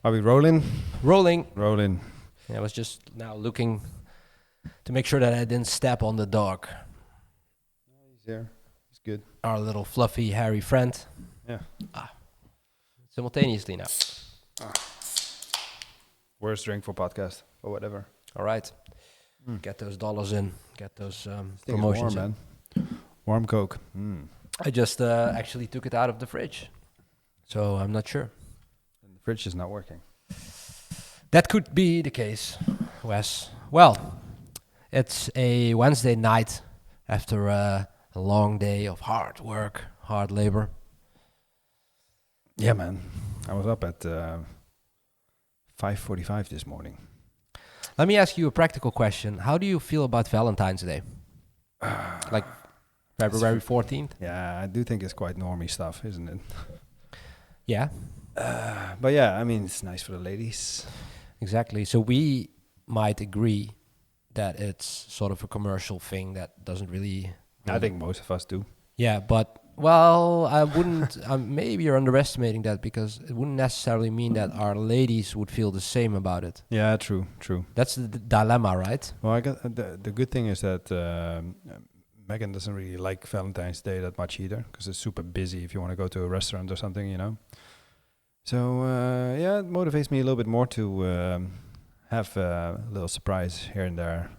Are we rolling? Rolling. Rolling. I was just now looking to make sure that I didn't step on the dog. He's there. He's good. Our little fluffy, hairy friend. Yeah. Simultaneously now. Worst drink for podcast or whatever. All right. Get those dollars in. Get those Thing is promotions warm, in. man. Warm Coke. I just actually took it out of the fridge. So I'm not sure. And the fridge is not working. That could be the case, Wes. Well, it's a Wednesday night after a long day of hard work, hard labor. Yeah, man. I was up at 5:45 this morning. Let me ask you a practical question. How do you feel about Valentine's Day? Like February 14th? Yeah, I do think it's quite normie stuff, isn't it? Yeah, But yeah, I mean, it's nice for the ladies. exactly. So we might agree that it's sort of a commercial thing that doesn't really... I think most of us do. Yeah, but, well, I wouldn't... maybe you're underestimating that because it wouldn't necessarily mean that our ladies would feel the same about it. Yeah, true. That's the dilemma, right? Well, I got the good thing is that Megan doesn't really like Valentine's Day that much either because it's super busy if you want to go to a restaurant or something, you know. So yeah, it motivates me a little bit more to have a little surprise here and there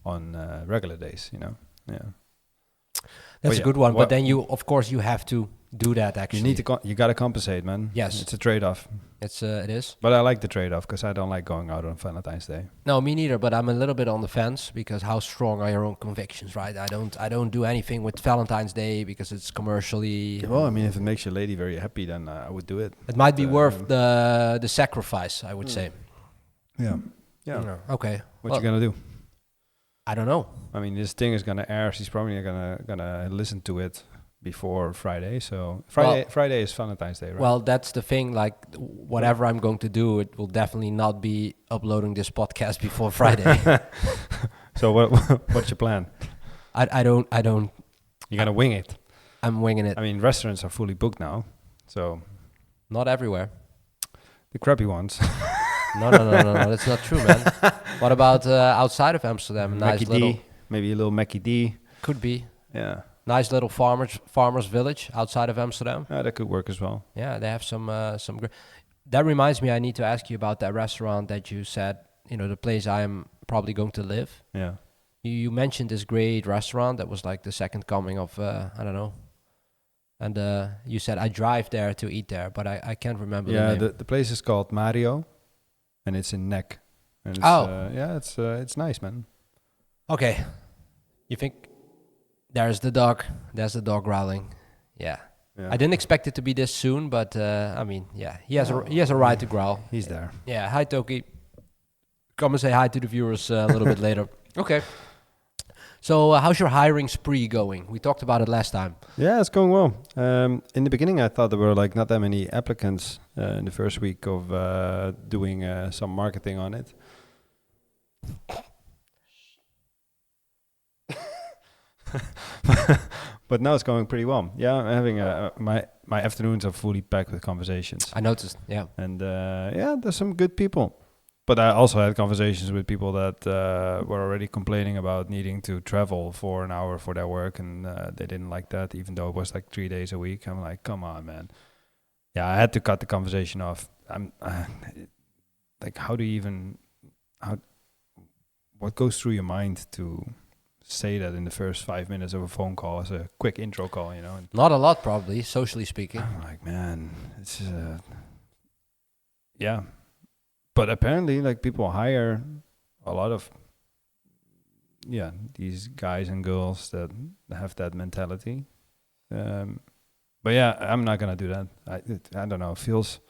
on regular days, you know. Yeah, That's yeah, a good one, well- but then you, of course, you have to do that actually. you need to you got to compensate, man. Yes. It's a trade-off. It is. But I like the trade-off because I don't like going out on Valentine's Day. No, me neither. But I'm a little bit on the fence because how strong are your own convictions, right? I don't do anything with Valentine's Day because it's commercially. Well, I mean, if it makes your lady very happy, then I would do it. It might be But, worth the sacrifice, I would say. Yeah. Yeah. You know, okay. What you gonna do? I don't know. I mean, this thing is gonna air. She's probably gonna listen to it before Friday. So Friday is Valentine's Day, right? Well, that's the thing. Like, whatever I'm going to do, it will definitely not be uploading this podcast before Friday. So what's your plan? I don't. You're gonna wing it. I'm winging it. I mean, restaurants are fully booked now, so Not everywhere. the crappy ones. No. That's not true, man. What about outside of Amsterdam? Nice Mackie little. D, maybe a little Mackie D. Could be. Yeah, Nice little farmers village outside of Amsterdam. that could work as well. Yeah, they have some. That reminds me, I need to ask you about that restaurant that you said. You know, the place I am probably going to live. Yeah. You mentioned this great restaurant that was like the second coming of I don't know. And you said I drive there to eat there, but I can't remember the Yeah, name. the place is called Mario, and it's in Nek. And it's, yeah, it's nice, man. Okay, you think there's the dog? There's the dog growling. Yeah. Yeah. I didn't expect it to be this soon, but I mean, yeah, he has a right to growl. He's there. Yeah, hi Toki. Come and say hi to the viewers a little bit later. Okay. So how's your hiring spree going? We talked about it last time. Yeah, it's going well. In the beginning, I thought there were like not that many applicants in the first week of doing some marketing on it. But now it's going pretty well. Yeah, I'm having my afternoons are fully packed with conversations, I noticed, yeah. and yeah, there's some good people. But I also had conversations with people that were already complaining about needing to travel for an hour for their work, and they didn't like that, even though it was like 3 days a week. I'm like, come on, man. Yeah, I had to cut the conversation off. I'm like, how do you even what goes through your mind to say that in the first 5 minutes of a phone call as a quick intro call, you know? And Not a lot, probably, socially speaking. I'm like, man, it's yeah. But apparently, like, people hire a lot of these guys and girls that have that mentality. But yeah, I'm not gonna do that. I don't know. It feels,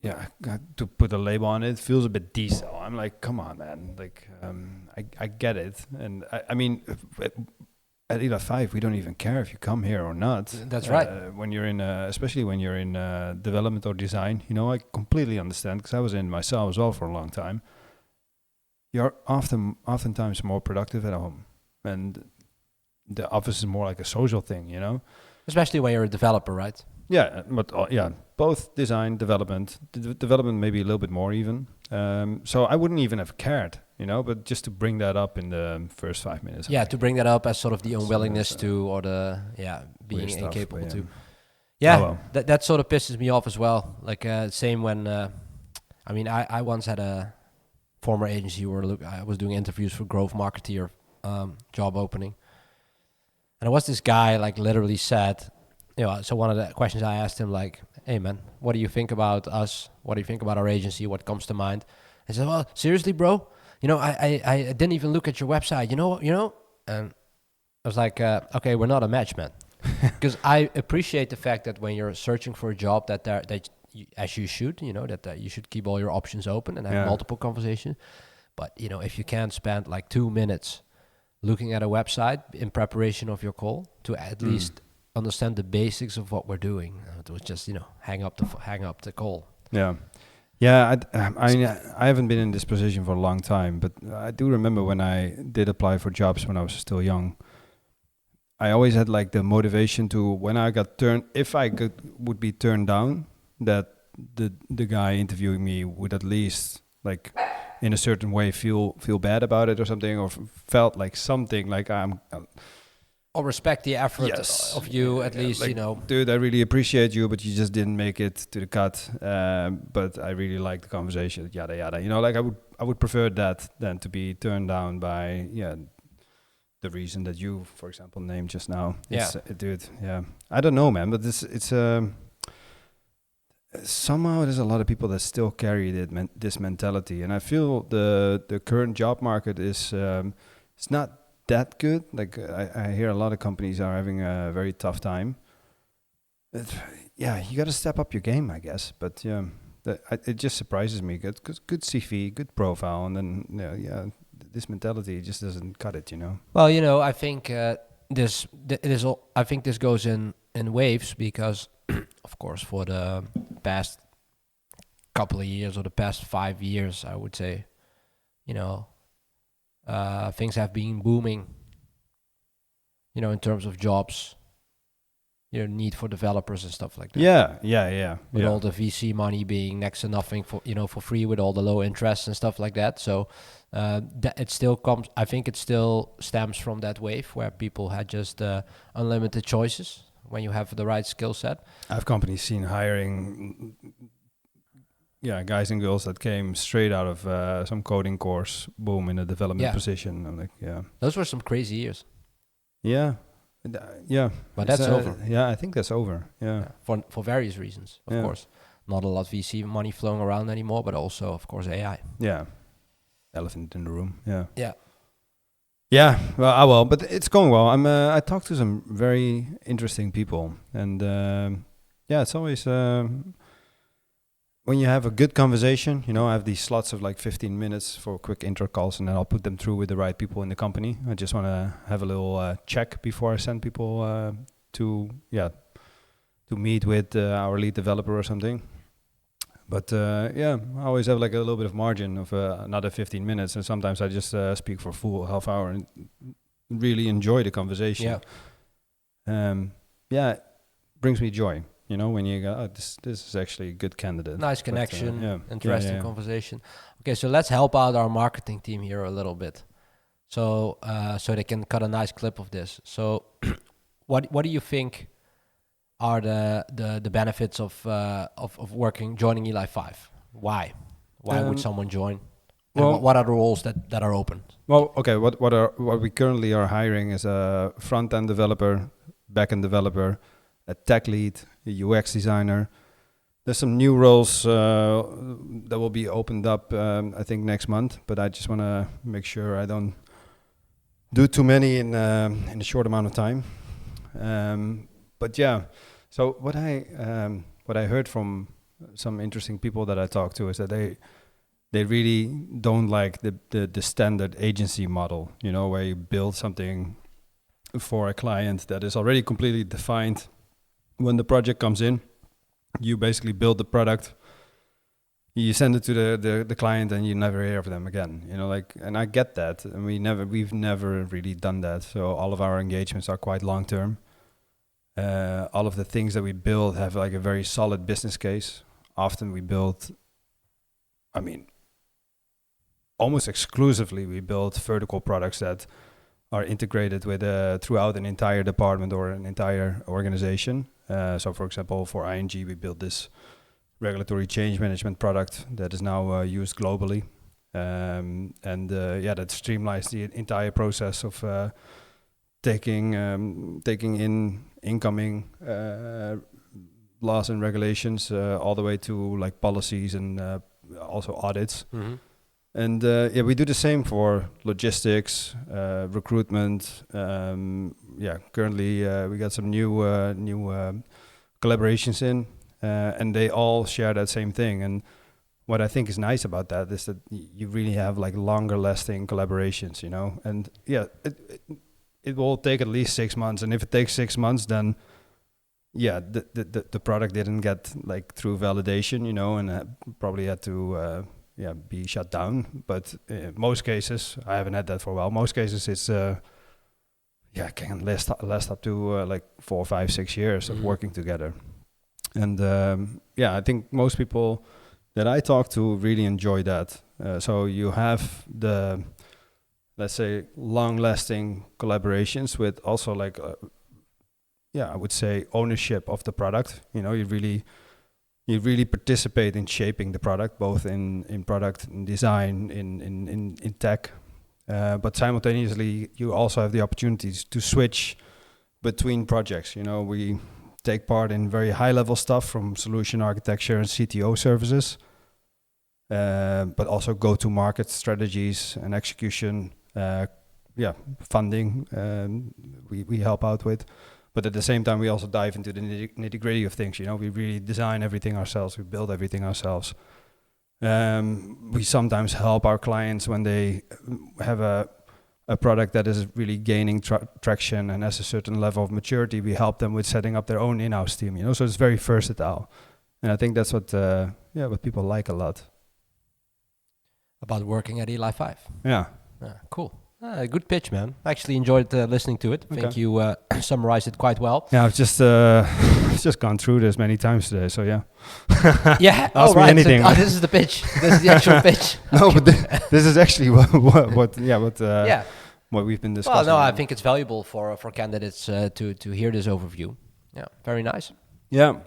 to put a label on it, feels a bit diesel. I'm like, come on, man. Like, I get it, and I mean, at Elon 5, we don't even care if you come here or not. That's right. When you're in, especially when you're in development or design, you know, I completely understand because I was in myself as well for a long time. You're oftentimes more productive at home, and the office is more like a social thing, you know. Especially when you're a developer, right? Yeah, but both design, development, development maybe a little bit more even. So I wouldn't even have cared, but just to bring that up in the first 5 minutes. Yeah, to bring that up as sort of the unwillingness to, or the being incapable to. Yeah, that sort of pisses me off as well. Like same when, I once had a former agency where I was doing interviews for growth marketeer job opening, and there was this guy like literally said, so one of the questions I asked him, like, hey man, what do you think about us? What do you think about our agency? What comes to mind? He said, well, seriously, bro, I didn't even look at your website, and I was like, okay, we're not a match, man. Because I appreciate the fact that when you're searching for a job that as you should, that you should keep all your options open and have multiple conversations. But, if you can't spend like 2 minutes looking at a website in preparation of your call to at least understand the basics of what we're doing, it was just, hang up the call. Yeah. I haven't been in this position for a long time, but I do remember when I did apply for jobs when I was still young. I always had like the motivation to, when I got if I would be turned down, that the guy interviewing me would at least like in a certain way feel bad about it or something, or felt like something like or respect the effort of you at least, like, dude, I really appreciate you, but you just didn't make it to the cut. But I really like the conversation, yada yada. Like I would prefer that than to be turned down by the reason that you, for example, named just now. Dude. Yeah, I don't know, man, but it's somehow there's a lot of people that still carry this mentality, and I feel the current job market is it's not that good. Like I hear a lot of companies are having a very tough time. You got to step up your game, I guess. But it just surprises me. Good CV, good profile, and then this mentality just doesn't cut it. Well, I think this goes in waves because, of course, for the past couple of years or the past 5 years, I would say, things have been booming, in terms of jobs, need for developers and stuff like that. Yeah. With all the VC money being next to nothing for free, with all the low interest and stuff like that. So that it still comes. I think it still stems from that wave where people had just unlimited choices when you have the right skill set. I have companies seen hiring guys and girls that came straight out of some coding course, boom, in a development position. I'm like, those were some crazy years. Yeah. But that's over. Yeah, I think that's over. Yeah. For various reasons, of course. Not a lot of VC money flowing around anymore, but also, of course, AI. Yeah. Elephant in the room. Yeah. Yeah. Yeah. Well, but it's going well. I talked to some very interesting people, and it's always when you have a good conversation, I have these slots of like 15 minutes for quick intro calls, and then I'll put them through with the right people in the company. I just want to have a little check before I send people to meet with our lead developer or something. But I always have like a little bit of margin of another 15 minutes, and sometimes I just speak for a full half hour and really enjoy the conversation. It brings me joy. When you go, this is actually a good candidate. Nice connection, interesting conversation. Okay, so let's help out our marketing team here a little bit, so they can cut a nice clip of this. So, what do you think are the benefits of joining Eli 5? Why would someone join? And what are the roles that are open? Well, okay, what we currently are hiring is a front end developer, back end developer, a tech lead, a UX designer. There's some new roles that will be opened up, I think, next month. But I just want to make sure I don't do too many in a short amount of time. So what I heard from some interesting people that I talked to is that they really don't like the standard agency model, where you build something for a client that is already completely defined. When the project comes in, you basically build the product, you send it to the client, and you never hear of them again. And I get that, and we've never really done that. So all of our engagements are quite long term. all of the things that we build have like a very solid business case. Often we build, almost exclusively we build vertical products that are integrated with throughout an entire department or an entire organization. So for example, for ING, we built this regulatory change management product that is now used globally. That streamlines the entire process of taking in incoming laws and regulations all the way to like policies and also audits. Mm-hmm. And we do the same for logistics, recruitment. Currently we got some new collaborations in, and they all share that same thing. And what I think is nice about that is that you really have like longer lasting collaborations, And it will take at least 6 months. And if it takes 6 months, then the product didn't get like through validation, and probably had to be shut down. But most cases, I haven't had that for a while. Most cases, it's can last up to like 4, 5, 6 years of working together. And I think most people that I talk to really enjoy that. So you have the, let's say, long-lasting collaborations with also like, I would say ownership of the product. You really participate in shaping the product, both in product and design, in tech. But simultaneously, you also have the opportunities to switch between projects. We take part in very high-level stuff from solution architecture and CTO services, but also go-to-market strategies and execution, funding we help out with. But at the same time, we also dive into the nitty-gritty of things. We really design everything ourselves. We build everything ourselves. We sometimes help our clients when they have a product that is really gaining traction and has a certain level of maturity. We help them with setting up their own in-house team. So it's very versatile, and I think that's what people like a lot about working at Eli 5. Yeah, cool. Good pitch, man. I actually enjoyed listening to it. I think you summarized it quite well. Yeah, I've just gone through this many times today, so yeah. Yeah, ask me anything. So, this is the pitch. This is the actual pitch. No, but this is actually what we've been discussing. Well, no, I think it's valuable for candidates to hear this overview. Yeah, very nice. Yeah.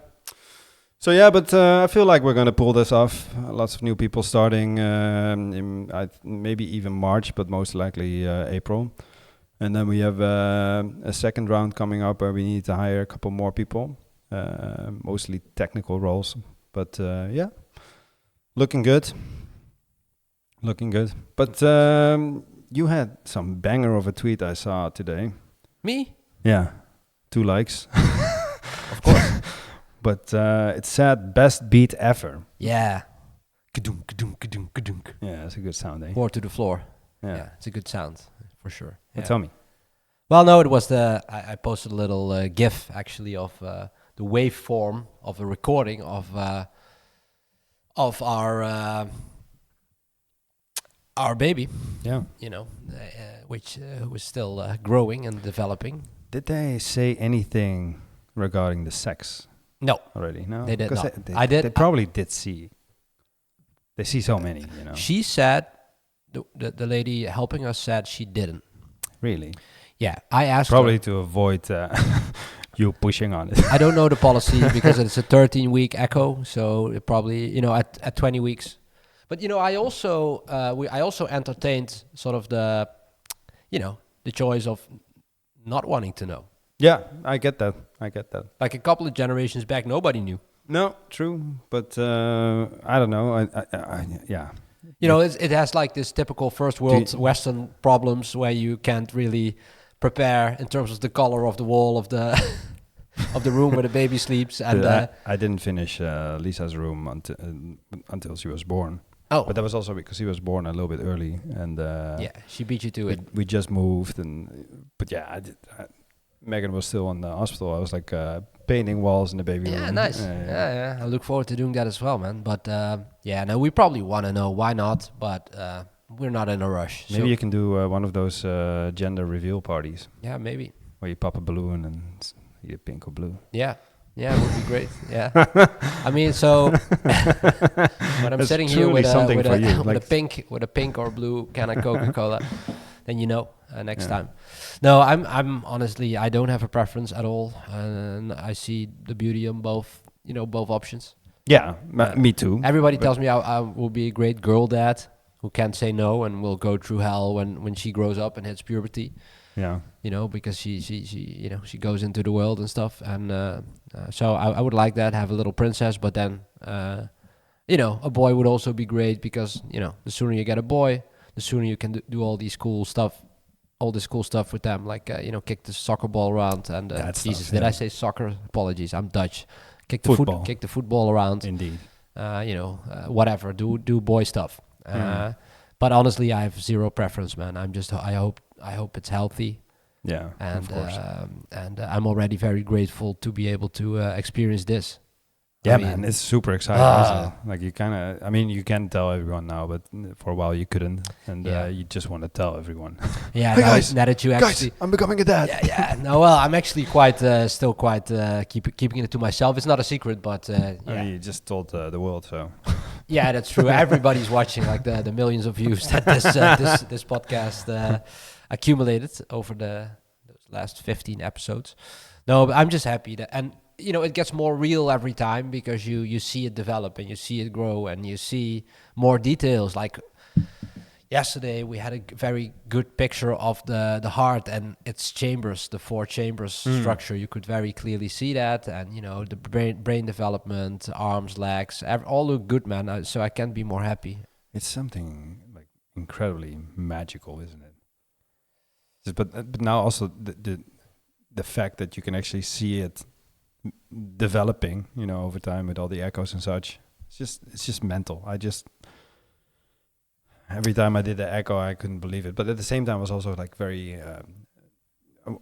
So but I feel like we're going to pull this off. Lots of new people starting in maybe even March, but most likely April. And then we have a second round coming up where we need to hire a couple more people, mostly technical roles. But looking good. But you had some banger of a tweet I saw today. Me? Yeah, 2 likes. Of course. But it said best beat ever. Yeah. Kadunk, kadunk, kadunk, kadunk. Yeah, that's a good sound, eh? 4 to the floor. Yeah, it's a good sound, for sure. Yeah. Tell me. Well, no, it was I posted a little GIF, actually, of the waveform of a recording of our baby. Yeah. Which was still growing and developing. Did they say anything regarding the sex? No. Already? No? They did not. They probably did see. They see so many, She said, the lady helping us said she didn't. Really? Yeah. I asked probably her, to avoid you pushing on it. I don't know the policy because it's a 13-week echo. So it probably, at 20 weeks. But, I also entertained sort of the choice of not wanting to know. Yeah, I get that. Like a couple of generations back, nobody knew. No, true. But I don't know. Yeah. It has like this typical first world Western problems where you can't really prepare in terms of the color of the wall of the of the room where the baby sleeps. And I didn't finish Lisa's room until she was born. Oh, but that was also because he was born a little bit early, and she beat you to it. We just moved, but Megan was still in the hospital. I was like painting walls in the baby room. Yeah, nice. Yeah. I look forward to doing that as well, man. But we probably want to know why not, but we're not in a rush. Maybe you can do one of those gender reveal parties. Yeah, maybe. Where you pop a balloon and either pink or blue. Yeah, it would be great. Yeah, I mean, so when I'm sitting here with a pink or blue can of Coca-Cola, then next time. No, I'm honestly, I don't have a preference at all, and I see the beauty in both, both options. Yeah, me too. Everybody tells me I will be a great girl dad who can't say no and will go through hell when she grows up and hits puberty. Yeah, because she goes into the world and stuff, and so I would like that, have a little princess, but then a boy would also be great, because the sooner you get a boy, the sooner you can do all this cool stuff with them, like kick the soccer ball around and Jesus, did I say soccer? Apologies, I'm Dutch. Kick the football around. Indeed. Whatever. Do boy stuff. But honestly, I have zero preference, man. I hope it's healthy. Yeah, and of course. And I'm already very grateful to be able to experience this. Yeah, man, it's super exciting, isn't it? Like you can tell everyone now, but for a while you couldn't, and you just want to tell everyone. Yeah, hey guys, now that you actually, I'm becoming a dad. Yeah. No, well, I'm actually still quite keeping it to myself. It's not a secret, but I mean, you just told the world, so. Yeah, that's true. Everybody's watching, like the millions of views that this podcast accumulated over those last 15 episodes. No, but I'm just happy that, and it gets more real every time, because you see it develop and you see it grow and you see more details. Like yesterday, we had a very good picture of the heart and its chambers, the 4 chambers structure. You could very clearly see that, and the brain development, arms, legs, all look good, man. So I can't be more happy. It's something like incredibly magical, isn't it? But now also the fact that you can actually see it developing, over time with all the echoes and such. It's just mental. Every time I did the echo, I couldn't believe it. But at the same time, I was also like very,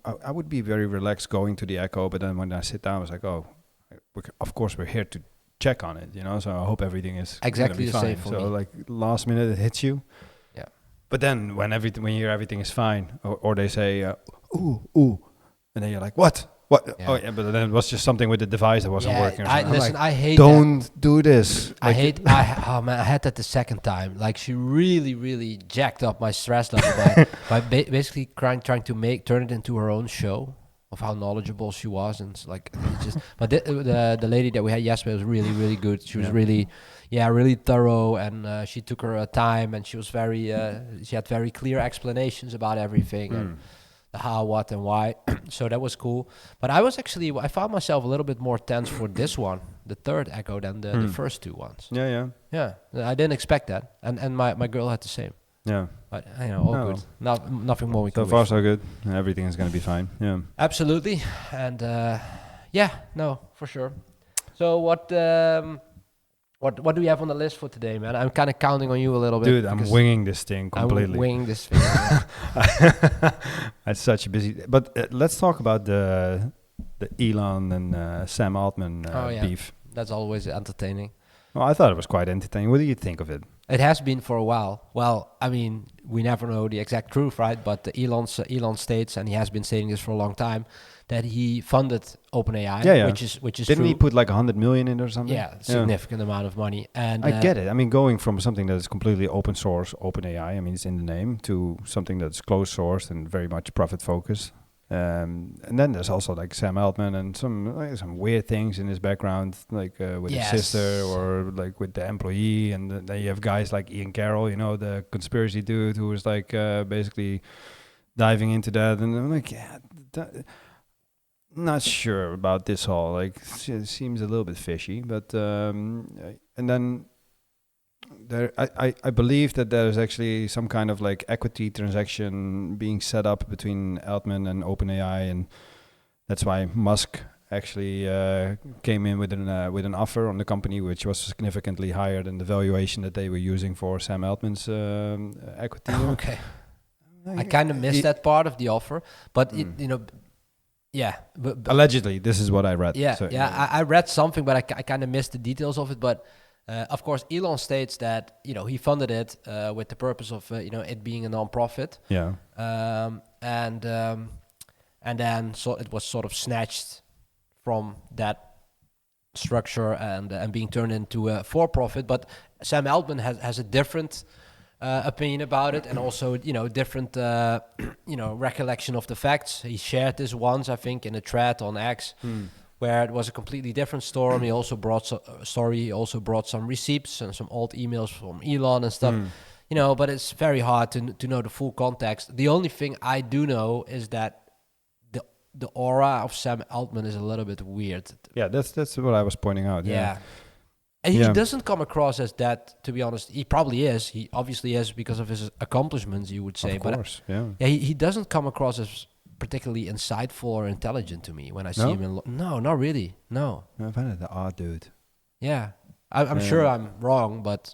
I would be very relaxed going to the echo. But then when I sit down, I was like, of course we're here to check on it, So I hope everything is exactly the fine. Same for me. So like last minute it hits you. Yeah. But then when you hear everything is fine, or they say, ooh, and then you're like, what? What? Yeah. Oh yeah, but then it was just something with the device that wasn't working. I hate. Don't do this. I hate. I had that the second time. Like, she really, really jacked up my stress level by basically trying to turn it into her own show of how knowledgeable she was, and But the lady that we had yesterday was really, really good. She was really thorough, and she took her time, and she was very. She had very clear explanations about everything. And the how, what, and why. So that was cool. But I found myself a little bit more tense for this one, the third echo, than the first 2 ones. Yeah. I didn't expect that, and my girl had the same. Yeah. But all good. Nothing more we can. So far, so good. Everything is going to be fine. Yeah. Absolutely, and for sure. So what do we have on the list for today, man? I'm kind of counting on you a little bit. Dude, I'm winging this thing completely. I'm winging this thing. It's such a busy... But let's talk about the Elon and Sam Altman beef. That's always entertaining. Well, I thought it was quite entertaining. What do you think of it? It has been for a while. Well, I mean, we never know the exact truth, right? But Elon states, and he has been stating this for a long time, that he funded OpenAI, which is Didn't true. he put like 100 million in or something? Yeah, significant amount of money. And I get it. I mean, going from something that is completely open source, OpenAI, I mean, it's in the name, to something that's closed source and very much profit focused. And then there's also like Sam Altman and some weird things in his background, like with his sister, or like with the employee. And then you have guys like Ian Carroll, the conspiracy dude, who was like basically diving into that. And I'm like, not sure about this all. Like, it seems a little bit fishy. But and then I believe that there's actually some kind of like equity transaction being set up between Altman and OpenAI, and that's why Musk actually came in with an offer on the company, which was significantly higher than the valuation that they were using for Sam Altman's equity. Okay, I kind of missed that part of the offer, but but allegedly, this is what I read. I read something, but I kind of missed the details of it, but. Of course, Elon states that he funded it with the purpose of it being a non-profit. Yeah. And then so it was sort of snatched from that structure and being turned into a for-profit. But Sam Altman has a different opinion about it, and also different recollection of the facts. He shared this once, I think, in a thread on X, where it was a completely different story. He also brought some receipts and some old emails from Elon and stuff. But it's very hard to know the full context. The only thing I do know is that the aura of Sam Altman is a little bit weird. Yeah, that's what I was pointing out. Yeah. And he doesn't come across as that, to be honest. He probably is. He obviously is because of his accomplishments, you would say. Of course, he doesn't come across as particularly insightful or intelligent to me when I see him. No, not really. No. I find it an odd dude. Yeah. I'm sure I'm wrong, but...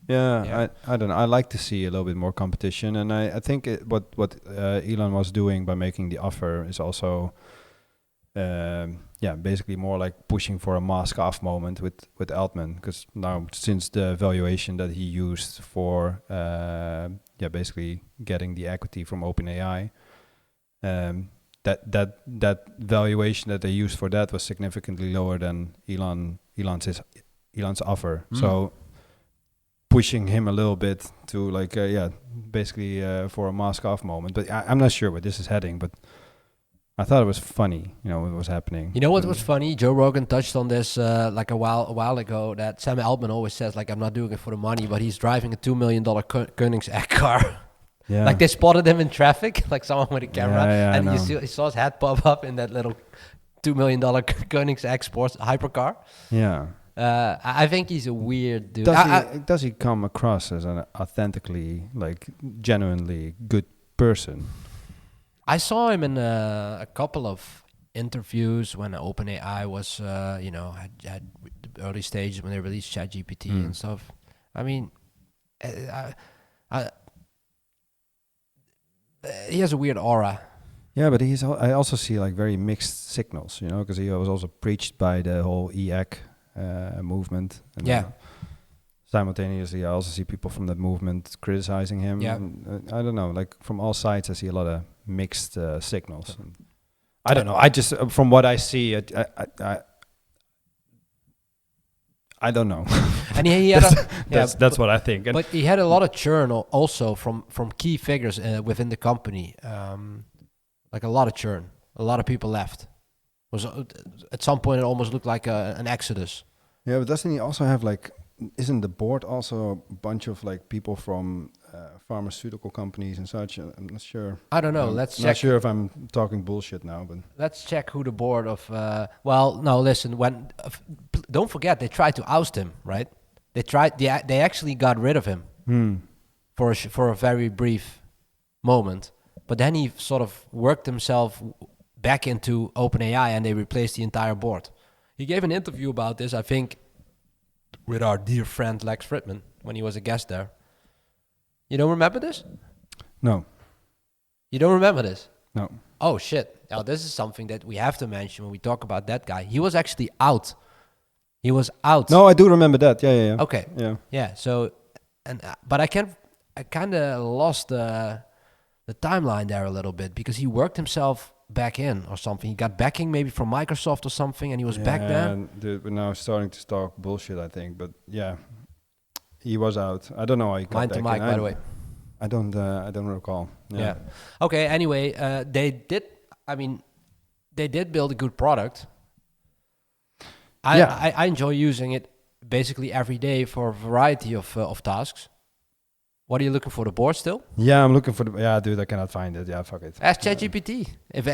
Yeah, I don't know. I like to see a little bit more competition, and I think what Elon was doing by making the offer is also, basically more like pushing for a mask off moment with Altman, because now since the valuation that he used for basically getting the equity from OpenAI, that valuation that they used for that was significantly lower than Elon's offer. So pushing him a little bit to basically for a mask off moment. But I'm not sure where this is heading, but I thought it was funny, what was happening. You know what was funny? Joe Rogan touched on this a while ago, that Sam Altman always says, I'm not doing it for the money, but he's driving a $2 million Koenigsegg car. Yeah. They spotted him in traffic, someone with a camera, and you saw his head pop up in that little $2 million Koenigsegg sports hypercar. Yeah. I think he's a weird dude. Does he come across as an authentically, genuinely good person? I saw him in a couple of interviews when OpenAI was, had the early stages when they released ChatGPT and stuff. I mean, he has a weird aura. Yeah, but I also see very mixed signals, because he was also preached by the whole EAC movement. And simultaneously, I also see people from that movement criticizing him. Yeah. And, I don't know, from all sides, I see a lot of mixed signals. And I don't know. I just, from what I see, I don't know. And he had that's what I think. But he had a lot of churn also from key figures within the company. A lot of churn. A lot of people left. Was at some point it almost looked like an exodus. Yeah, but doesn't he also have isn't the board also a bunch of people from pharmaceutical companies and such? I'm not sure. I don't know. Let's check. Not sure if I'm talking bullshit now, but let's check who the board of. Listen. Don't forget they tried to oust him, right? They actually got rid of him for a very brief moment, but then he sort of worked himself back into OpenAI, and they replaced the entire board. He gave an interview about this, I think, with our dear friend Lex Fridman when he was a guest there. You don't remember this? No. You don't remember this? No. Oh, shit. Now, this is something that we have to mention when we talk about that guy. He was actually out. He was out. No, I do remember that. Yeah. Okay. Yeah. Yeah, so, but I kind of lost the timeline there a little bit, because he worked himself back in or something. He got backing maybe from Microsoft or something, and he was back there. Dude, we're now starting to talk bullshit, I think. But yeah, he was out. I don't know how he got back in. Mike, by the way. I don't recall. Yeah. Okay. Anyway, they did build a good product. I enjoy using it basically every day for a variety of tasks. What are you looking for, the board still? Yeah, I'm looking for dude, I cannot find it. Yeah, fuck it. Ask ChatGPT. If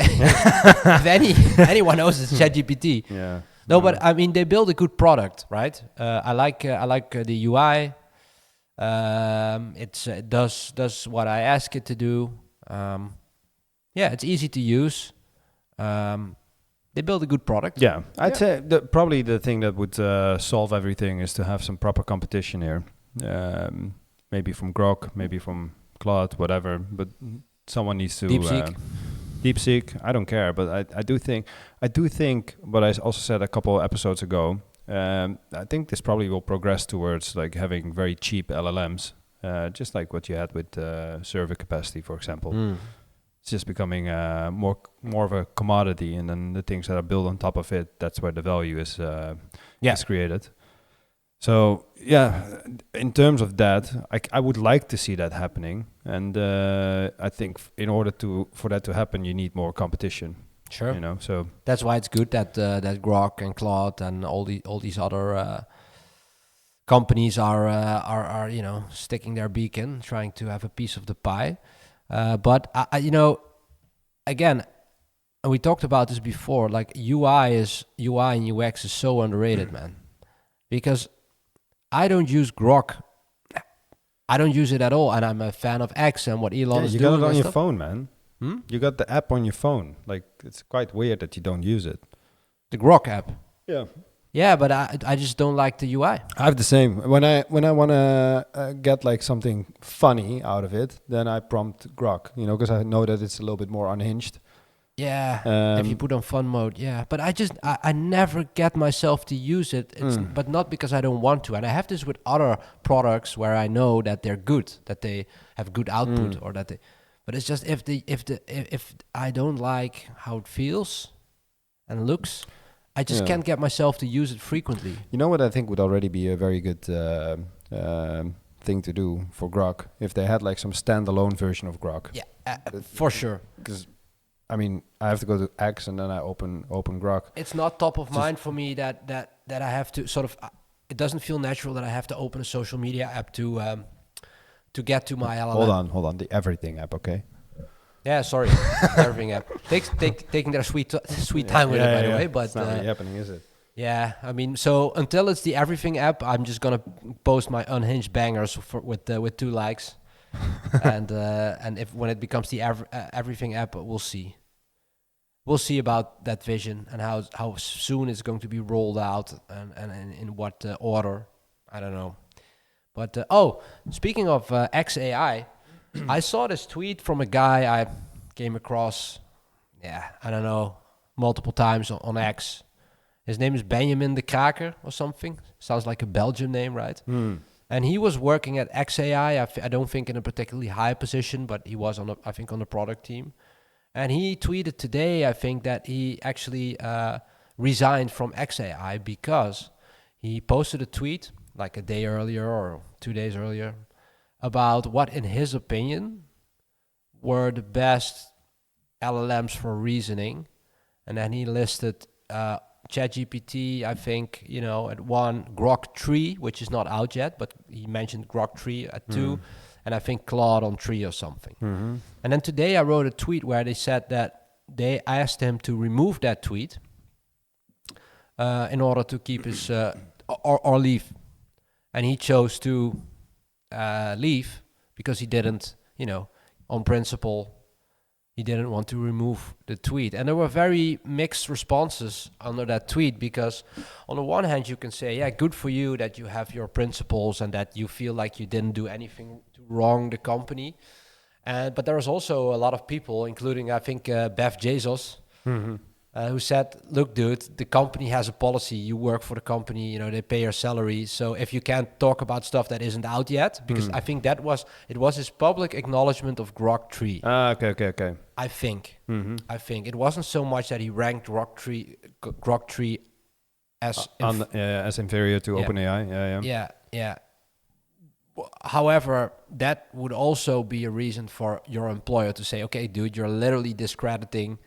anyone knows, it's ChatGPT. Yeah. No, but I mean, they build a good product, right? I like the UI. It does what I ask it to do. It's easy to use. They build a good product. Yeah, I'd say probably the thing that would solve everything is to have some proper competition here. Maybe from Grok, maybe from Claude, whatever. But someone needs to DeepSeek. I don't care, but I do think what I also said a couple of episodes ago. I think this probably will progress towards having very cheap LLMs, just like what you had with server capacity, for example. It's just becoming more of a commodity, and then the things that are built on top of it, that's where the value is created. So in terms of that, I would like to see that happening, and I think in order for that to happen, you need more competition. Sure. So that's why it's good that that Grok and Claude and all these other companies are sticking their beak in, trying to have a piece of the pie. But I again, and we talked about this before. Like UI and UX is so underrated, man, because I don't use Grok. I don't use it at all, and I'm a fan of X and what Elon is doing. You got it on your phone, man. You got the app on your phone. Like, it's quite weird that you don't use it. The Grok app. Yeah. Yeah, but I just don't like the UI. I have the same. When I want to get like something funny out of it, then I prompt Grok. Because I know that it's a little bit more unhinged. Yeah, if you put on fun mode, yeah. But I never get myself to use it. But not because I don't want to. And I have this with other products where I know that they're good, that they have good output, or that they. But it's just if I don't like how it feels and looks, I just can't get myself to use it frequently. You know what I think would already be a very good thing to do for Grok? If they had like some standalone version of Grok. Yeah, for sure. Because I have to go to X and then I open Grok. It's not top of mind for me that I have to sort of. It doesn't feel natural that I have to open a social media app to get to my LLM. Hold on. The Everything app, okay? Yeah, sorry. Everything app. Taking their sweet time with it, by the way. But it's not really happening, is it? Yeah, so until it's the Everything app, I'm just gonna post my unhinged bangers with 2 likes, and if when it becomes the Everything app, we'll see. We'll see about that vision and how soon it's going to be rolled out and in what order. I don't know. But speaking of X.AI, I saw this tweet from a guy I came across, I don't know, multiple times on X. His name is Benjamin de Kraker or something. Sounds like a Belgian name, right? And he was working at X.AI. I don't think in a particularly high position, but he was on the product team. And he tweeted today, I think, that he actually resigned from X.AI because he posted a tweet like a day earlier or 2 days earlier about what, in his opinion, were the best LLMs for reasoning. And then he listed ChatGPT, I think, at 1, Grok 3, which is not out yet, but he mentioned Grok 3 at 2, and I think Claude on 3 or something. And then today I wrote a tweet where they said that they asked him to remove that tweet in order to keep his, or leave. And he chose to leave because he didn't, on principle, he didn't want to remove the tweet. And there were very mixed responses under that tweet because on the one hand, you can say, yeah, good for you that you have your principles and that you feel like you didn't do anything to wrong the company. But there was also a lot of people, including, I think, Bev Bezos, who said, look, dude, the company has a policy. You work for the company, they pay your salary. So if you can't talk about stuff that isn't out yet, because I think it was his public acknowledgement of Grok 3. Okay. I think it wasn't so much that he ranked Grok 3 as inferior to OpenAI. Yeah. However, that would also be a reason for your employer to say, okay, dude, you're literally discrediting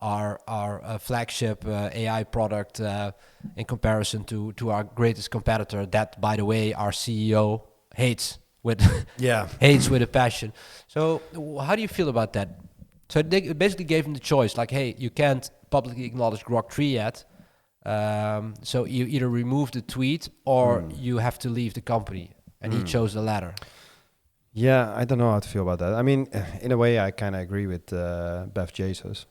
our flagship AI product in comparison to our greatest competitor that, by the way, our CEO hates with a passion. So how do you feel about that? So they basically gave him the choice, like, hey, you can't publicly acknowledge Grok 3 yet, so you either remove the tweet or you have to leave the company. And he chose the latter. Yeah, I don't know how to feel about that. I mean, in a way, I kind of agree with Bev Bezos.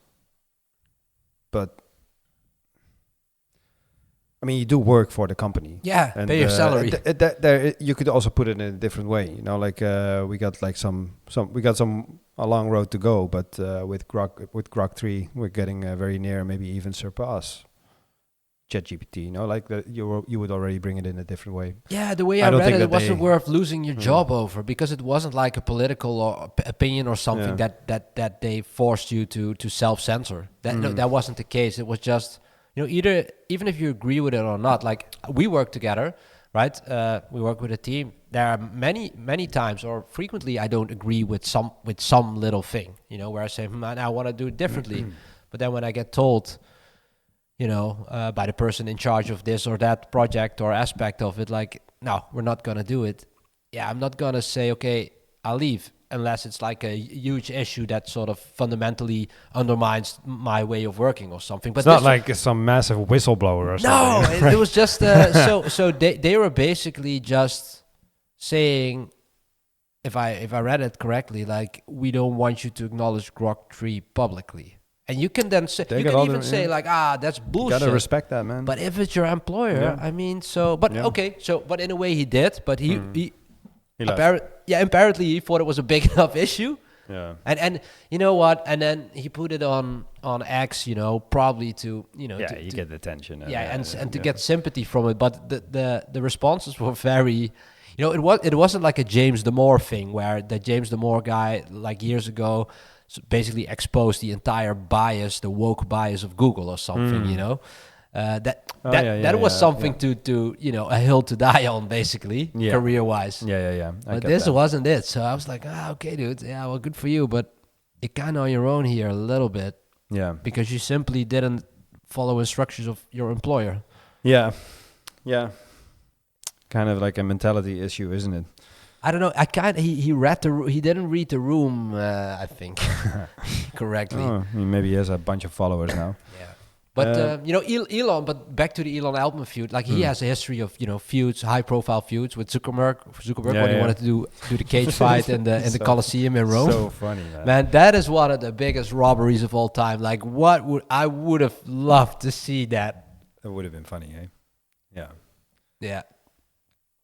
But, I mean, you do work for the company. Yeah, and pay your salary. You could also put it in a different way. We got like a long road to go. But with Grok 3, we're getting very near, maybe even surpass ChatGPT, like that you would already bring it in a different way. Yeah, the way I read it wasn't worth losing your job over, because it wasn't like a political or opinion or something that they forced you to self-censor. That wasn't the case. It was just, even if you agree with it or not, like we work together, right? We work with a team. There are many times, or frequently, I don't agree with some little thing, where I say, man, I want to do it differently. But then when I get told, by the person in charge of this or that project or aspect of it, like, no, we're not going to do it. Yeah, I'm not going to say, okay, I'll leave, unless it's like a huge issue that sort of fundamentally undermines my way of working or something. But it's not like some massive whistleblower or something. No, it was just, so they were basically just saying, if I read it correctly, like, we don't want you to acknowledge Grok 3 publicly. And you can then say, say like, that's bullshit. You gotta respect that, man. But if it's your employer, I mean, but in a way he did, but he apparently he thought it was a big enough issue. Yeah. And you know what? And then he put it on X, probably to, to get attention. And to get sympathy from it. But the responses were very, it wasn't like a James Damore thing where the James Damore guy, like years ago, basically exposed the entire bias, the woke bias of Google or something, that was something to a hill to die on, basically, career-wise. But this wasn't it. So I was like, okay, dude, well, good for you, but you're kind of on your own here a little bit. Yeah. Because you simply didn't follow instructions of your employer. Yeah. Yeah. Kind of like a mentality issue, isn't it? I don't know. He didn't read the room, I think, correctly. Oh, I mean, maybe he has a bunch of followers now. Yeah. But Elon. But back to the Elon Altman feud. Like he has a history of feuds, high-profile feuds with Zuckerberg when he wanted to do the cage fight in the Colosseum in Rome. So funny, man. Man, that is one of the biggest robberies of all time. Like, I would have loved to see that. That would have been funny, eh? Yeah. Yeah.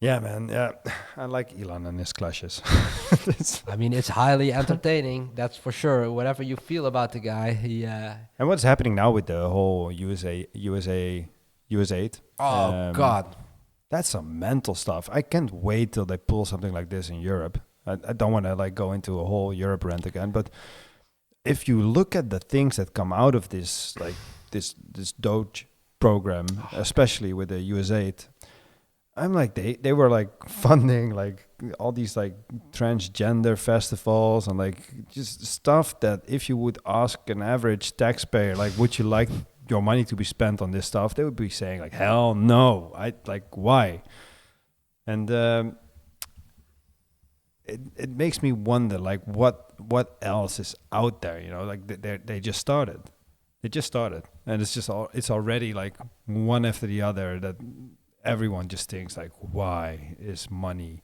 Yeah, man. Yeah, I like Elon and his clashes. I mean, it's highly entertaining. That's for sure. Whatever you feel about the guy, he. And what's happening now with the whole USAID? Oh God, that's some mental stuff. I can't wait till they pull something like this in Europe. I don't want to go into a whole Europe rant again, but if you look at the things that come out of this, like this Doge program, especially with the USAID. I'm like, they were like funding like all these like transgender festivals and like just stuff that if you would ask an average taxpayer, like, would you like your money to be spent on this stuff? They would be saying like, hell no. Why? And it makes me wonder like what else is out there, like they just started. It just started. And it's already like one after the other that everyone just thinks like, why is money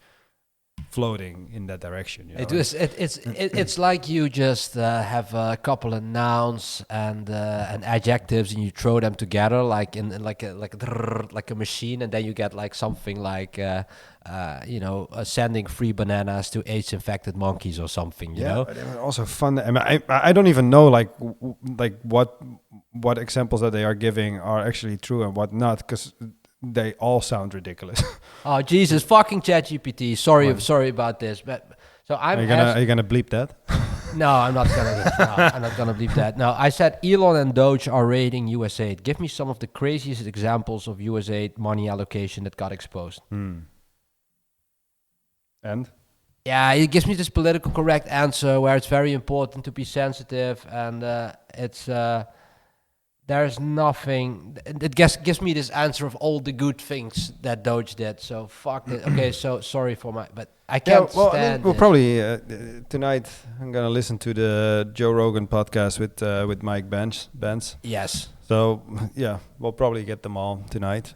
floating in that direction? It's like you just have a couple of nouns and adjectives and you throw them together like in like a machine, and then you get like something like sending free bananas to AIDS infected monkeys or something. You know, but it was also fun. I mean, I don't even know like what examples that they are giving are actually true and what not, because they all sound ridiculous. Oh Jesus, fucking ChatGPT. Sorry about this, but so Are you gonna bleep that? No, I'm not gonna bleep that. No, I said Elon and Doge are raiding USAID. Give me some of the craziest examples of USAID money allocation that got exposed. And? Yeah, it gives me this political correct answer where it's very important to be sensitive, and there's nothing. It gives me this answer of all the good things that Doge did. So fuck it. Okay, so sorry for but I can't stand. We'll probably tonight. I'm gonna listen to the Joe Rogan podcast with Mike Benz. Yes. So yeah, we'll probably get them all tonight.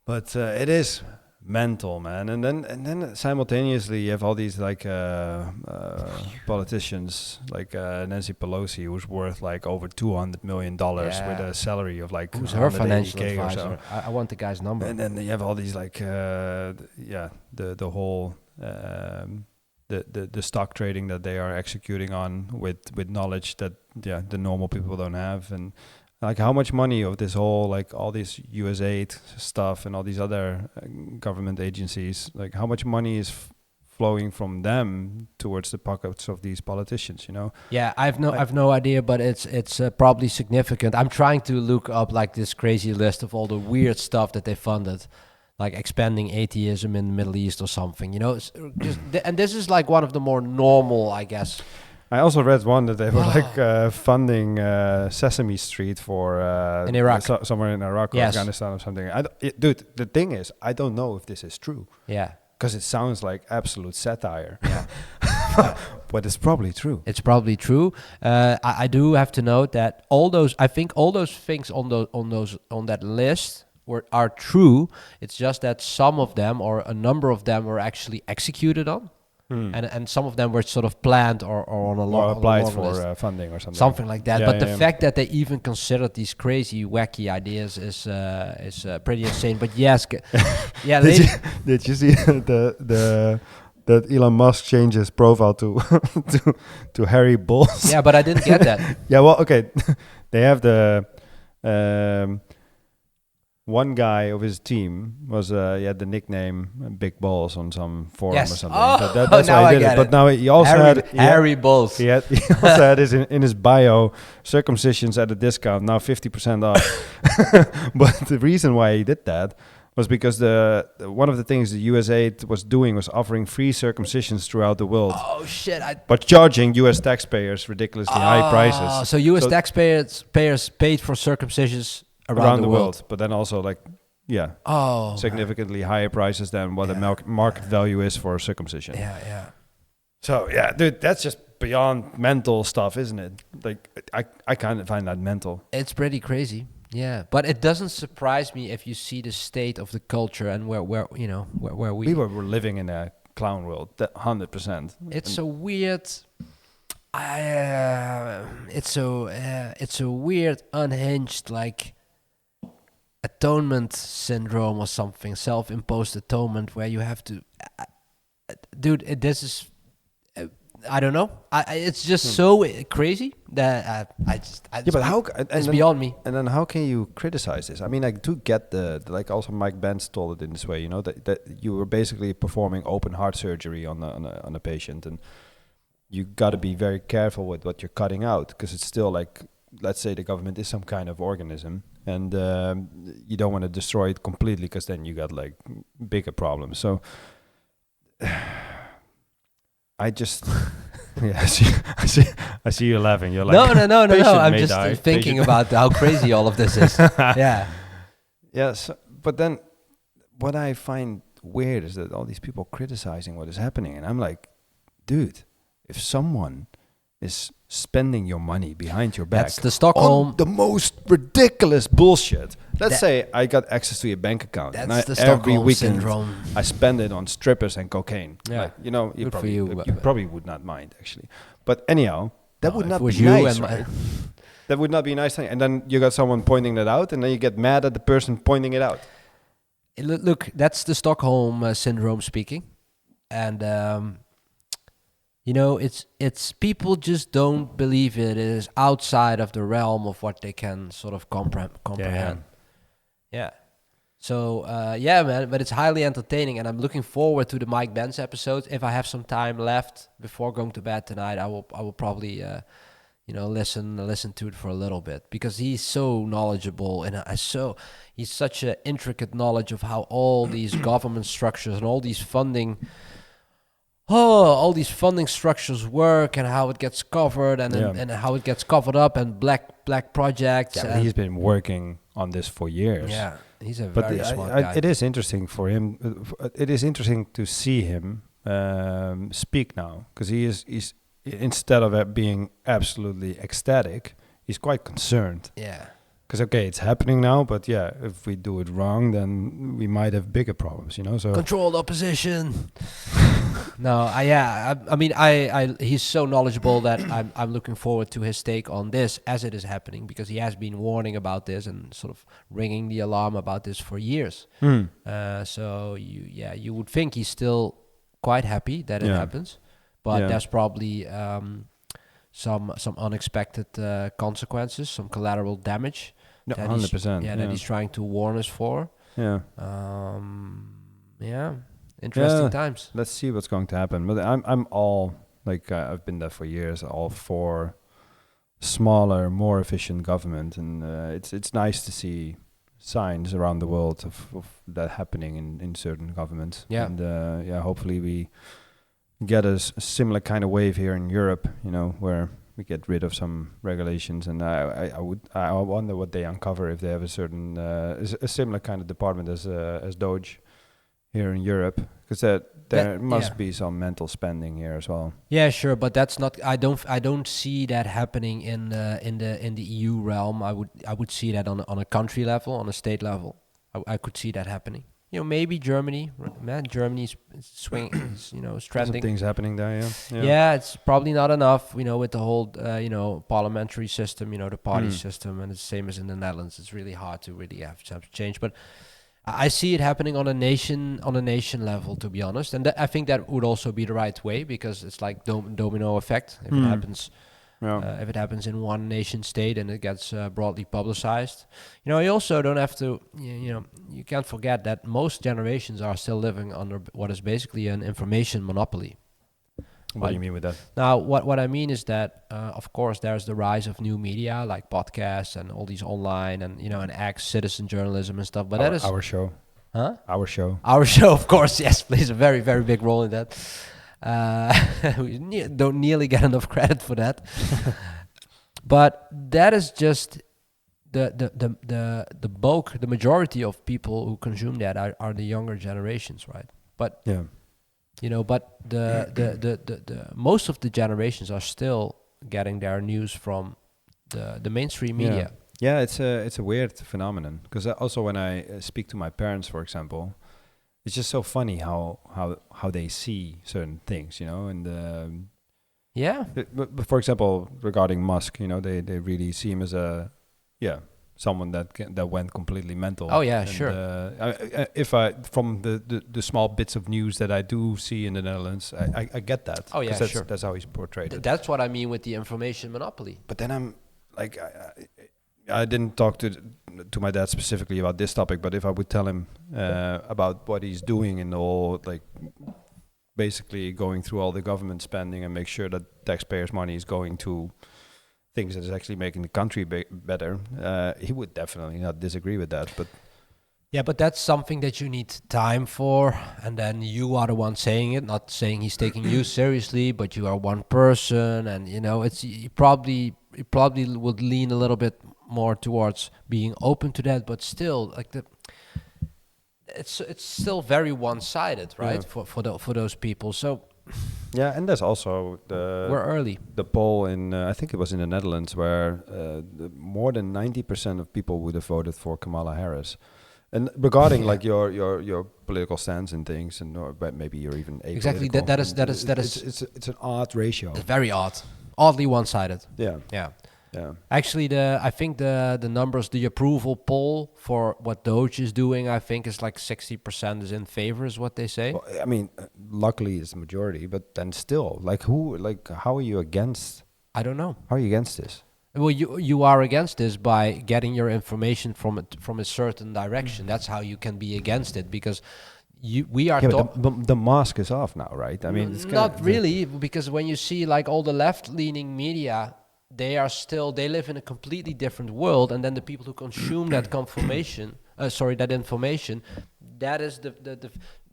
But it is mental, man. And then simultaneously you have all these like politicians like Nancy Pelosi, who's worth like over $200 million with a salary of like who's her financial advisor? So. I want the guy's number. And then you have all these like the whole the stock trading that they are executing on with knowledge that the normal people don't have. And Like how much money of this whole, like all this USAID stuff and all these other government agencies, like how much money is flowing from them towards the pockets of these politicians, you know? Yeah, I've no idea, but it's probably significant. I'm trying to look up like this crazy list of all the weird stuff that they funded, like expanding atheism in the Middle East or something, you know? And this is like one of the more normal, I guess. I also read one that they were funding Sesame Street for in Iraq, somewhere in Iraq or Afghanistan or something. Dude, the thing is, I don't know if this is true. Yeah, because it sounds like absolute satire. Yeah, but it's probably true. It's probably true. I do have to note that all those things on that list are true. It's just that some of them or a number of them were actually executed on. And some of them were sort of planned or on a long applied for funding or something like that. But the fact that they even considered these crazy, wacky ideas is pretty insane. But yes, did you see that Elon Musk changed his profile to Harry Balls? Yeah, but I didn't get that. Yeah, well, okay, they have the. One guy of his team was he had the nickname Big Balls on some forum or something. Oh, so that's why he did it. But now he also had Harry Balls. He also had his in his bio, circumcisions at a discount, now 50% off. But the reason why he did that was because one of the things the USAID was doing was offering free circumcisions throughout the world. Oh shit! But charging U.S. taxpayers ridiculously high prices. So U.S. taxpayers paid for circumcisions around the world, but then also significantly higher prices than what the market value is for circumcision. Yeah. So yeah, dude, that's just beyond mental stuff, isn't it? Like I kind of find that mental. It's pretty crazy. Yeah, but it doesn't surprise me if you see the state of the culture and where we were living in a clown world. 100%. It's a weird. It's a weird, unhinged like atonement syndrome or something, self-imposed atonement, where you have to, dude. This is, I don't know. It's just so crazy that but how? It's beyond me. And then how can you criticize this? I mean, I do get the like. Also, Mike Benz told it in this way. You know that you were basically performing open heart surgery on a patient, and you got to be very careful with what you're cutting out, because it's still like, let's say the government is some kind of organism, and you don't want to destroy it completely, because then you got like bigger problems. So I just I see you laughing. You're like, no. I'm just thinking about how crazy all of this is. Yeah. Yes, but then what I find weird is that all these people criticizing what is happening, and I'm like, dude, if someone is spending your money behind your back, that's the Stockholm, the most ridiculous bullshit. Let's say I got access to your bank account, that's and the Stockholm every weekend syndrome. I spend it on strippers and cocaine. Yeah, like, you know, you Good probably would not mind actually. But anyhow, that would not be you nice. Right? That would not be a nice thing. And then you got someone pointing that out, and then you get mad at the person pointing it out. Look, that's the Stockholm syndrome speaking, and. You know, it's people just don't believe it is outside of the realm of what they can sort of comprehend. Yeah. So, man, but it's highly entertaining, and I'm looking forward to the Mike Benz episodes. If I have some time left before going to bed tonight, I will probably, listen to it for a little bit, because he's so knowledgeable, and he's such an intricate knowledge of how all these government structures and all these funding structures work, and how it gets covered, and how it gets covered up, and black projects. Yeah, he's been working on this for years. Yeah, he's a very smart guy. It is interesting for him. It is interesting to see him speak now, because he's instead of being absolutely ecstatic, he's quite concerned. Yeah. Because it's happening now, but if we do it wrong, then we might have bigger problems, you know. So controlled opposition. No, he's so knowledgeable that I'm looking forward to his take on this as it is happening, because he has been warning about this and sort of ringing the alarm about this for years. So you would think he's still quite happy that it happens, but there's probably some unexpected consequences, some collateral damage. No, 100%. That he's trying to warn us for. Yeah. Interesting times. Let's see what's going to happen. But I'm all like I've been there for years. All for smaller, more efficient government, and it's nice to see signs around the world of that happening in certain governments. Yeah. And hopefully we get a similar kind of wave here in Europe. Where we get rid of some regulations, and I wonder what they uncover if they have a certain a similar kind of department as Doge here in Europe, because there must be some mental spending here as well. Yeah, sure, but that's not. I don't see that happening in the EU realm. I would see that on a country level, on a state level. I could see that happening. Maybe Germany. Man, Germany's swinging. It's trending. Some things happening there. Yeah, it's probably not enough. With the whole parliamentary system. The party system, and it's the same as in the Netherlands. It's really hard to really have change, but I see it happening on a nation level, to be honest, and I think that would also be the right way, because it's like domino effect. If it happens, if it happens in one nation state and it gets broadly publicized, you also don't have to. You can't forget that most generations are still living under what is basically an information monopoly. What do you mean with that? Now, what I mean is that, of course, there's the rise of new media like podcasts and all these online and and citizen journalism and stuff. But that is our show. Huh? Our show. Our show, of course, yes, plays a very, very big role in that. We don't nearly get enough credit for that. But that is just the bulk, the majority of people who consume that are the younger generations, right? But yeah. But the most of the generations are still getting their news from the mainstream media. Yeah, it's a weird phenomenon, because also when I speak to my parents, for example, it's just so funny how they see certain things, and But for example, regarding Musk, they really see him as someone that went completely mental. Oh yeah, and, sure. If I from the small bits of news that I do see in the Netherlands, I get that. Oh yeah, sure. That's how he's portrayed. That's what I mean with the information monopoly. But then I'm like, I didn't talk to my dad specifically about this topic, but if I would tell him about what he's doing and all, like basically going through all the government spending and make sure that taxpayers' money is going to things that is actually making the country better, he would definitely not disagree with that. But yeah, but that's something that you need time for, and then you are the one saying it, not saying he's taking you seriously, but you are one person, and it's you probably would lean a little bit more towards being open to that, but still, like it's still very one-sided, right? Yeah. For those people. So yeah, and there's also we're early. The poll in I think it was in the Netherlands where more than 90% of people would have voted for Kamala Harris. And regarding like your political stance and things, and but maybe you're even apolitical. Exactly. That is it's an odd ratio. It's very odd, oddly one-sided. Yeah. Yeah. Yeah. Actually, I think the numbers, the approval poll for what Doge is doing, I think is like 60% is in favor, is what they say. Well, I mean, luckily it's the majority, but then still, how are you against? I don't know. How are you against this? Well, you are against this by getting your information from a certain direction. That's how you can be against it, because we are. Yeah, but the mask is off now, right? I mean, it's not really, because when you see like all the left-leaning media, they live in a completely different world, and then the people who consume that that information, that is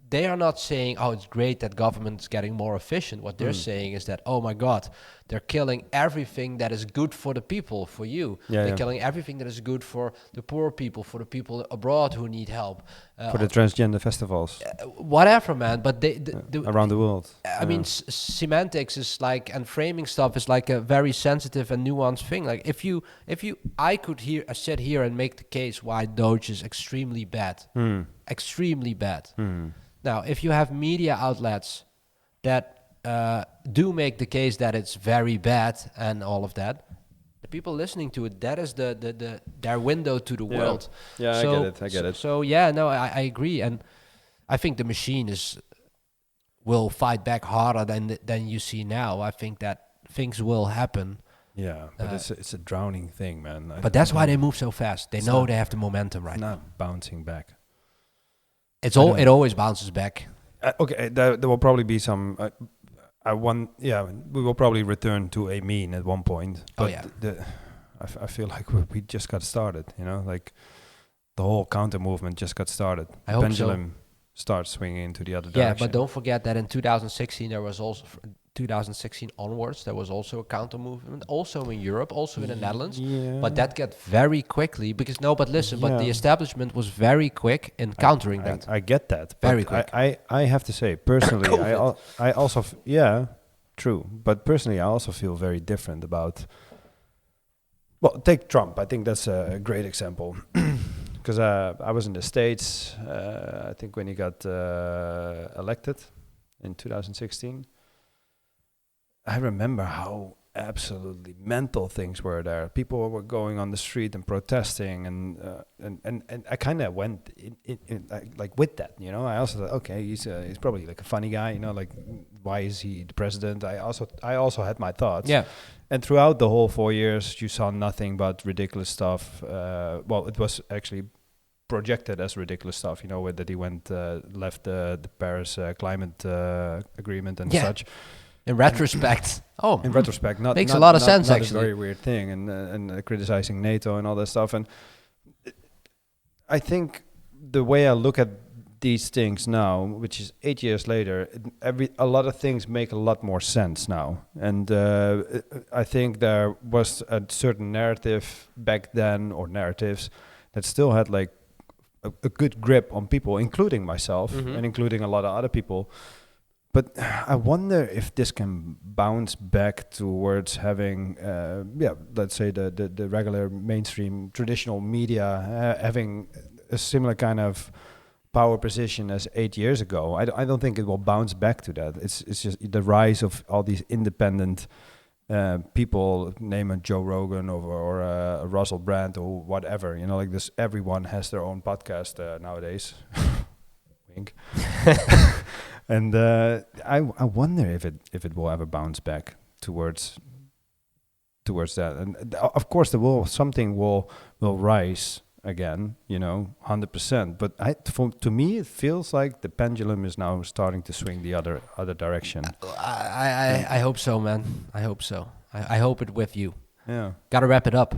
they are not saying, oh, it's great that government's getting more efficient. What they're saying is that, oh my God, they're killing everything that is good for the people, for you. They're killing everything that is good for the poor people, for the people abroad who need help. For the transgender festivals. Whatever, man. But they around the world. I mean, semantics is like, and framing stuff is like a very sensitive and nuanced thing. Like I could sit here and make the case why Doge is extremely bad. Extremely bad. Now, if you have media outlets that do make the case that it's very bad and all of that, the people listening to it, that is their window to the world. Yeah, so, I get it. So yeah, no, I agree, and I think the machine will fight back harder than you see now. I think that things will happen. Yeah, but it's a drowning thing, man. But that's why they move so fast. They know they have the momentum right now. Not bouncing back. It always bounces back. Okay, there will probably be some. We will probably return to a mean at one point. But I feel like we just got started. You know, like the whole counter movement just got started. I hope pendulum starts swinging into the other direction. Yeah, but don't forget that in 2016 there was also 2016 onwards there was also a counter movement, also in Europe, also in the Netherlands. Yeah. But that got very quickly because but the establishment was very quick in countering that. I get that. Very quick. I have to say personally, I also true. But personally, I also feel very different about. Well, take Trump. I think that's a great example. Because I was in the States, I think when he got elected in 2016. I remember how absolutely mental things were there. People were going on the street and protesting, and I kind of went in like with that, you know. I also thought, okay, he's probably like a funny guy, you know, like why is he the president? I also had my thoughts. Yeah. And throughout the whole 4 years, you saw nothing but ridiculous stuff. Well, it was actually projected as ridiculous stuff, you know, that he left the Paris climate agreement and such. In retrospect, not makes a lot of sense. Not actually, a very weird thing, and criticizing NATO and all that stuff. And I think the way I look at these things now, which is 8 years later, a lot of things make a lot more sense now. And I think there was a certain narrative back then, or narratives, that still had like a good grip on people, including myself and including a lot of other people. But I wonder if this can bounce back towards having, let's say the regular mainstream traditional media having a similar kind of power position as 8 years ago. I don't think it will bounce back to that. It's just the rise of all these independent people, name a Joe Rogan or a Russell Brand or whatever. You know, like this. Everyone has their own podcast nowadays. Wink. And I wonder if it will ever bounce back towards that. And of course, something will rise again, you know, 100%. But to me, it feels like the pendulum is now starting to swing the other direction. I hope so, man. I hope so. I hope it with you. Yeah. Gotta wrap it up.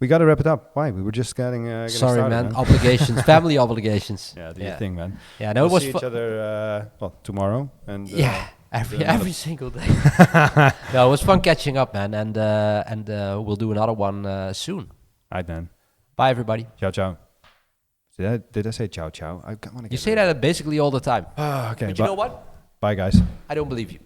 We got to wrap it up. Why? We were just getting Sorry, started, man. Obligations, family obligations. Yeah, do your thing, man. Yeah, no, we'll see each other tomorrow and every single day. No, it was fun catching up, man, and we'll do another one soon. All right, man. Bye, everybody. Ciao, ciao. Did I say ciao, ciao? You say that basically all the time. Okay. But you know what? Bye, guys. I don't believe you.